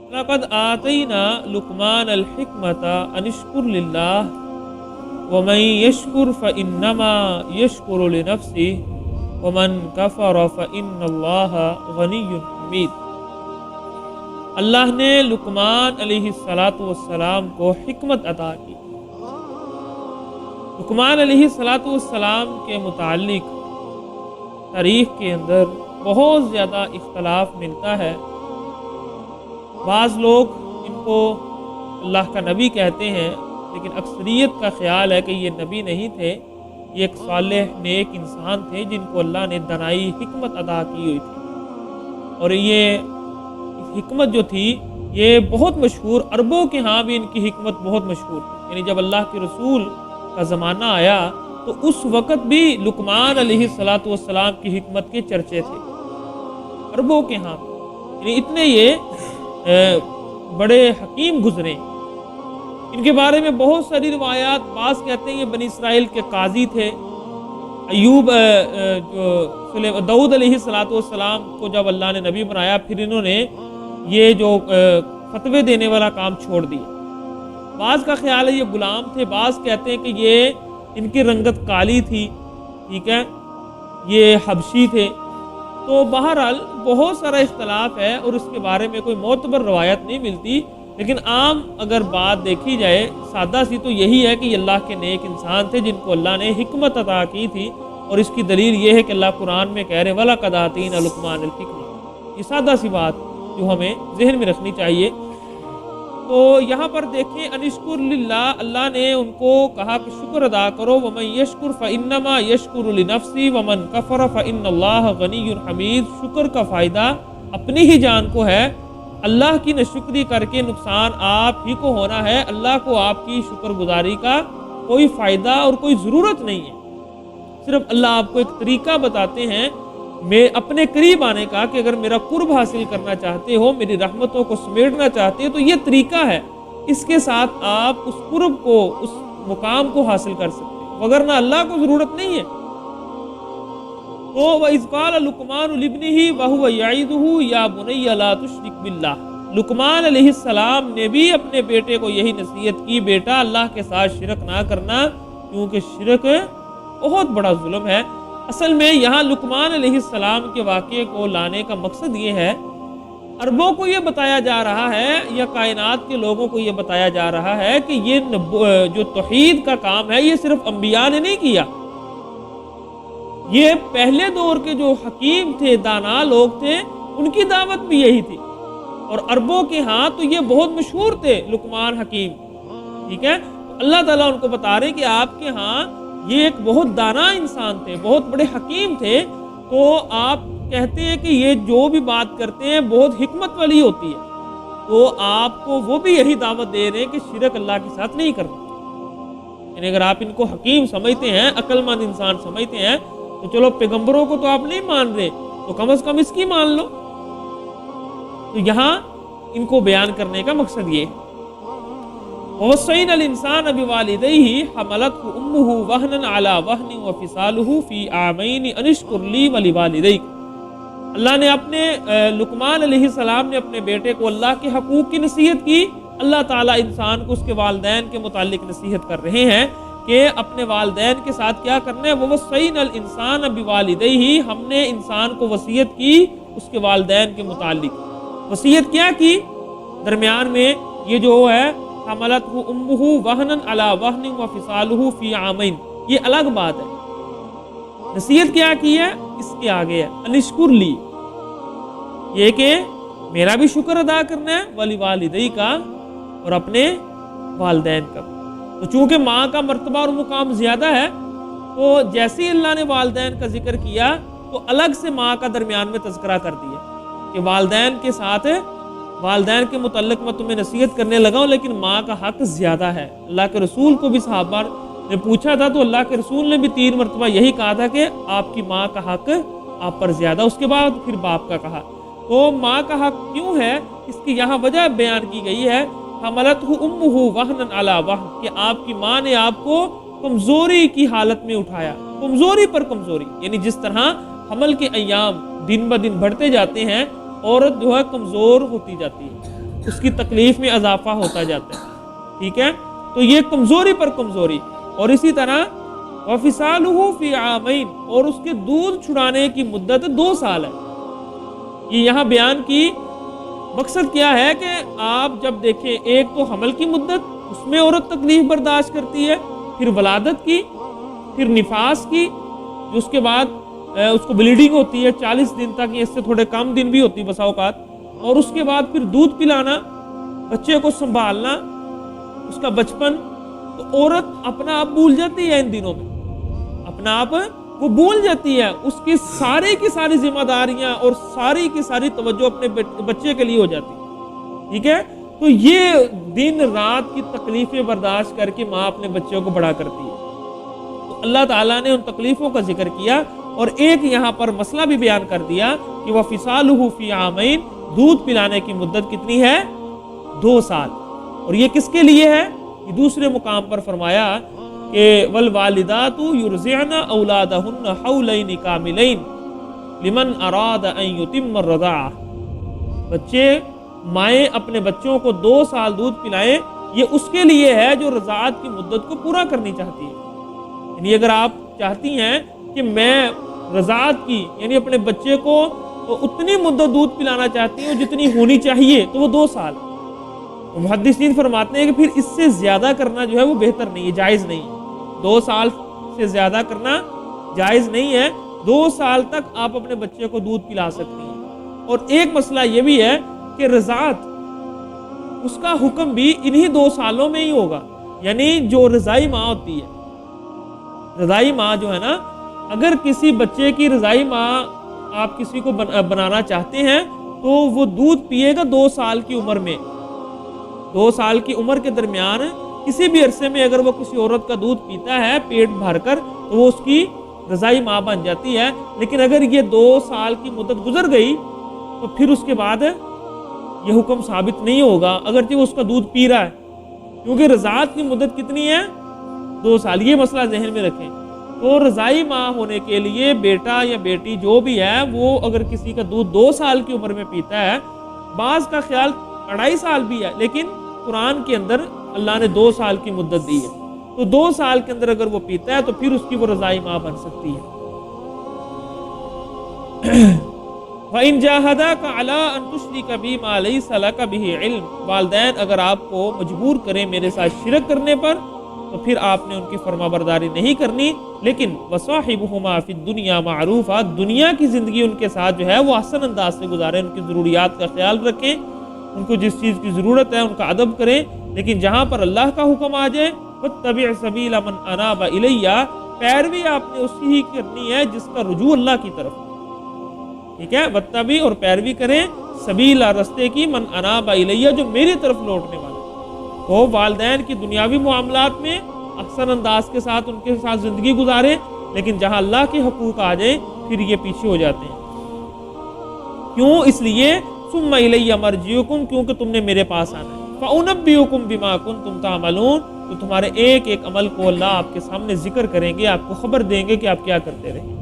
लक़द आतैना लुक़मान अल-हिकमता अनिश्कुर लिल्लाह वमन यशकुर फ़इन्नमा यशकुरु लिनफ़्सिही वमन कफ़र फ़इन्नल्लाहा गनिय्युन हमीद। अल्लाह ने लुक़मान अलैहिस्सलातु वस्सलाम को हिकमत अता की। लुक़मान अलैहिस्सलातु वस्सलाम के मुताल्लिक़ तारीख़ के अंदर बहुत ज़्यादा इख्तलाफ मिलता है। बाज़ लोग इनको अल्लाह का नबी कहते हैं, लेकिन अक्सरियत का ख़्याल है कि ये नबी नहीं थे, ये एक सालेह नेक इंसान थे जिनको अल्लाह ने दनाई हिकमत अता की हुई थी। और ये हिकमत जो थी ये बहुत मशहूर, अरबों के यहाँ भी इनकी हिकमत बहुत मशहूर थी। यानी जब अल्लाह के रसूल का ज़माना आया तो उस वक़्त भी लुक़मान अलैहिस्सलातु वस्सलाम की हिकमत के चर्चे थे अरबों के यहाँ। यानी इतने ये बड़े हकीम गुजरे। इनके बारे में बहुत सारी रिवायात, बाज़ कहते हैं ये बनी इसराइल के काजी थे। अयूब जो दाऊद अलैहिस्सलातु वस्सलाम को जब अल्लाह ने नबी बनाया, फिर इन्होंने ये जो फतवे देने वाला काम छोड़ दिया। बाज़ का ख्याल है ये गुलाम थे, बाज़ कहते हैं कि ये इनकी रंगत काली थी, ठीक है, ये हबशी थे। तो बहरहाल बहुत सारा इख्तलाफ है और इसके बारे में कोई मोतबर रवायत नहीं मिलती। लेकिन आम अगर बात देखी जाए सादा सी तो यही है कि अल्लाह के नेक इंसान थे जिनको अल्लाह ने हिकमत अता की थी। और इसकी दलील ये है कि अल्लाह कुरान में कह रहे वलक़द आतैना लुक़मान अल-हिकमा। ये सादा सी बात जो हमें जहन में रखनी चाहिए। तो यहाँ पर देखें अनिश्कुर लिल्लाह, अल्लाह ने उनको कहा कि शुक्र अदा करो। वमन यशकुर फ़इन्नमा यशकुरु लिनफ़्सिही वमन कफ़र फ़इन्नल्लाहा गनिय्युन हमीद। शुक्र का फ़ायदा अपनी ही जान को है, अल्लाह की नाशुक्री करके नुकसान आप ही को होना है। अल्लाह को आपकी शुक्रगुजारी का कोई फ़ायदा और कोई ज़रूरत नहीं है। सिर्फ अल्लाह आपको एक तरीका बताते हैं मैं अपने करीब आने का, कि अगर मेरा कुर्ब हासिल करना चाहते हो, मेरी रहमतों को समेटना चाहते हो, तो ये तरीका है। इसके साथ आप उस कुर्ब को, उस मुकाम को हासिल कर सकते हो, वगरना अल्लाह को ज़रूरत नहीं है। तो वइज़ क़ाल लुक़मान लिब्निही व हुवा यईदुहु या बुनय्या ला तुश्रिक बिल्लाह। लुक़मान अलैहिस्सलाम ने भी अपने बेटे को यही नसीहत की, बेटा अल्लाह के साथ शिरक ना करना, क्योंकि शिरक बहुत बड़ा जुल्म है। असल में यहाँ लुक़मान अलैहिस्सलाम के वाक़े को लाने का मकसद ये है, अरबों को ये बताया जा रहा है या कायनात के लोगों को ये बताया जा रहा है कि ये जो तौहीद का काम है ये सिर्फ अंबिया ने नहीं किया। ये पहले दौर के जो हकीम थे, दाना लोग थे, उनकी दावत भी यही थी। और अरबों के यहाँ तो ये बहुत मशहूर थे लुक़मान हकीम, ठीक है। अल्लाह ताला उनको बता रहे कि आपके यहाँ ये एक बहुत दाना इंसान थे, बहुत बड़े हकीम थे। तो आप कहते हैं कि ये जो भी बात करते हैं बहुत हिकमत वाली होती है, तो आपको वो भी यही दावत दे रहे हैं कि शिरक अल्लाह के साथ नहीं करना। यानी अगर आप इनको हकीम समझते हैं, अक्लमंद इंसान समझते हैं, तो चलो पैगंबरों को तो आप नहीं मान रहे, तो कम से कम इसकी मान लो। तो यहाँ इनको बयान करने का मकसद ये है। ववस्सैनल इंसान बिवालिदैहि हमलतहु उम्मुहु वहनन अला वहनिन व फिसालुहु फी आमैन अनिश्कुर ली व लिवालिदैक। अल्लाह ने अपने लुक़मान अलैहिस्सलाम ने अपने बेटे को अल्लाह के हकूक़ की नसीहत की। अल्लाह ताला इंसान को उसके वालिदैन के मुतालिक नसीहत कर रहे हैं कि अपने वालिदैन के साथ क्या करना है। ववस्सैनल इंसान बिवालिदैहि, हमने इंसान को वसीयत की उसके वालिदैन के मुतालिक। वसीयत क्या की? दरमियान में ये जो है हमलतहु उम्मुहु वहनन अला वहनिन व फिसालुहु फी आमैन, ये अलग बात है। नसीहत क्या की है? इसके आगे है अनिश्कुर ली, ये कि मेरा भी शुक्र अदा करना है, वली वालिदै का, और अपने वालिदैन का। तो चूंकि माँ का मर्तबा और मुकाम ज्यादा है, तो जैसे ही अल्लाह ने वालिदैन का जिक्र किया तो अलग से माँ का दरमियान में तज़किरा कर दिया कि वालिदैन के साथ, वालिदैन के मुतल्लिक़ मैं तुम्हें नसीहत करने लगा हूँ, लेकिन माँ का हक ज़्यादा है। अल्लाह के रसूल को भी सहाबा ने पूछा था, तो अल्लाह के रसूल ने भी 3 मरतबा यही कहा था कि आपकी माँ का हक आप पर ज़्यादा। उसके बाद फिर बाप का कहा। तो माँ का हक क्यों है, इसकी यहाँ वजह बयान की गई है। हमलतहु उम्मुहु वहनन अला वहन, कि आपकी माँ ने आपको कमज़ोरी की हालत में उठाया, कमज़ोरी पर कमज़ोरी। यानी जिस तरह हमल के अय्याम दिन ब दिन बढ़ते जाते हैं, औरत जो है कमज़ोर होती जाती है, اس کی تکلیف میں اضافہ ہوتا جاتا ہے، ٹھیک ہے؟ تو یہ کمزوری پر کمزوری. اور اسی طرح وَفِصَالُهُ فِي عَامَيْنِ، اور اس کے دودھ چھڑانے کی مدت 2 سال ہے. یہ یہاں بیان کی مقصد کیا ہے کہ آپ جب دیکھیں، ایک تو حمل کی مدت، اس میں عورت تکلیف برداشت کرتی ہے، پھر ولادت کی، پھر نفاس کی، جو اس کے بعد اس کو بلیڈنگ ہوتی ہے 40 دن تک، یا اس سے تھوڑے کم دن بھی ہوتی بسا اوقات، اور اس کے بعد پھر دودھ پلانا، بچے کو سنبھالنا، اس کا بچپن. تو عورت اپنا آپ بھول جاتی ہے ان دنوں میں، اپنا آپ وہ بھول جاتی ہے، اس کی ساری ذمہ داریاں اور ساری کی ساری توجہ اپنے بچے کے لیے ہو جاتی ہے، ٹھیک ہے؟ تو یہ دن رات کی تکلیفیں برداشت کر کے ماں اپنے بچوں کو بڑا کرتی ہے. تو اللہ تعالیٰ نے ان تکلیفوں کا ذکر کیا، اور ایک یہاں پر مسئلہ بھی بیان کر دیا کہ وَفِصَالُهُ فِي عَامَيْنِ، دودھ پلانے کی مدت کتنی ہے؟ 2 سال. اور یہ کس کے لیے ہے؟ یہ دوسرے مقام پر فرمایا کہ وَالْوَالِدَاتُ يُرْضِعْنَ أَوْلَادَهُنَّ حَوْلَيْنِ كَامِلَيْنِ لِمَنْ أَرَادَ أَنْ يُتِمَّ الرَّضَاعَةَ. بچے، مائیں اپنے بچوں کو 2 سال دودھ پلائیں، یہ اس کے لیے ہے جو رضاعت کی مدت کو پورا کرنی چاہتی ہے. یعنی اگر آپ چاہتی ہیں کہ میں رضاعت کی، یعنی اپنے بچے کو اتنی مدت دودھ پلانا چاہتی ہوں جتنی ہونی چاہیے، تو وہ 2 سال. محدثین فرماتے ہیں کہ پھر اس سے زیادہ کرنا جو ہے وہ بہتر نہیں ہے، جائز نہیں ہے. 2 سال سے زیادہ کرنا جائز نہیں ہے. 2 سال تک آپ اپنے بچے کو دودھ پلا سکتی ہیں. اور ایک مسئلہ یہ بھی ہے کہ رضاعت، اس کا حکم بھی انہی 2 سالوں میں ہی ہوگا. یعنی جو رضائی ماں ہوتی ہے، رضائی ماں جو ہے نا، اگر کسی بچے کی رضائی ماں آپ کسی کو بنانا چاہتے ہیں تو وہ دودھ پیے گا 2 سال کی عمر میں. 2 سال کی عمر کے درمیان کسی بھی عرصے میں اگر وہ کسی عورت کا دودھ پیتا ہے پیٹ بھر کر، تو وہ اس کی رضائی ماں بن جاتی ہے. لیکن اگر یہ 2 سال کی مدت گزر گئی تو پھر اس کے بعد یہ حکم ثابت نہیں ہوگا، اگرچہ وہ اس کا دودھ پی رہا ہے، کیونکہ رضاعت کی مدت کتنی ہے؟ 2 سال. یہ مسئلہ ذہن میں رکھیں. تو رضائی ماں ہونے کے لیے بیٹا یا بیٹی جو بھی ہے، وہ اگر کسی کا دودھ 2 سال کی عمر میں پیتا ہے، بعض کا خیال 2.5 سال بھی ہے، لیکن قرآن کے اندر اللہ نے 2 سال کی مدت دی ہے. تو 2 سال کے اندر اگر وہ پیتا ہے تو پھر اس کی وہ رضائی ماں بن سکتی ہے. وَإِن جَاهَدَاكَ عَلَىٰ أَن تُشْرِكَ بِي مَا لَيْسَ لَكَ بِهِ عِلْمٌ، والدین اگر آپ کو مجبور کریں میرے ساتھ شرک کرنے پر، تو پھر آپ نے ان کی فرما برداری نہیں کرنی. لیکن وَصَاحِبُهُمَا فِي الدُّنْيَا مَعْرُوفًا، دنیا کی زندگی ان کے ساتھ جو ہے وہ احسن انداز سے گزاریں، ان کی ضروریات کا خیال رکھیں، ان کو جس چیز کی ضرورت ہے ان کا ادب کریں. لیکن جہاں پر اللہ کا حکم آ جائے، وَاتَّبِعْ سَبِيلَ مَنْ أَنَابَ إِلَيَّ، پیروی آپ نے اسی ہی کرنی ہے جس کا رجوع اللہ کی طرف. ٹھیک ہے؟ وَاتَّبِعْ، اور پیروی کریں، سبیل، رستے کی، من اناب الیہ، جو میری طرف لوٹنے والا. تو والدین کی دنیاوی معاملات میں احسن انداز کے ساتھ ان کے ساتھ زندگی گزارے، لیکن جہاں اللہ کے حقوق آ جائیں پھر یہ پیچھے ہو جاتے ہیں. کیوں؟ اس لیے ثم الی مرجعکم، کیونکہ تم نے میرے پاس آنا ہے. فانبئکم بما کنتم تعملون، تو تمہارے ایک ایک عمل کو اللہ آپ کے سامنے ذکر کریں گے، آپ کو خبر دیں گے کہ آپ کیا کرتے رہے.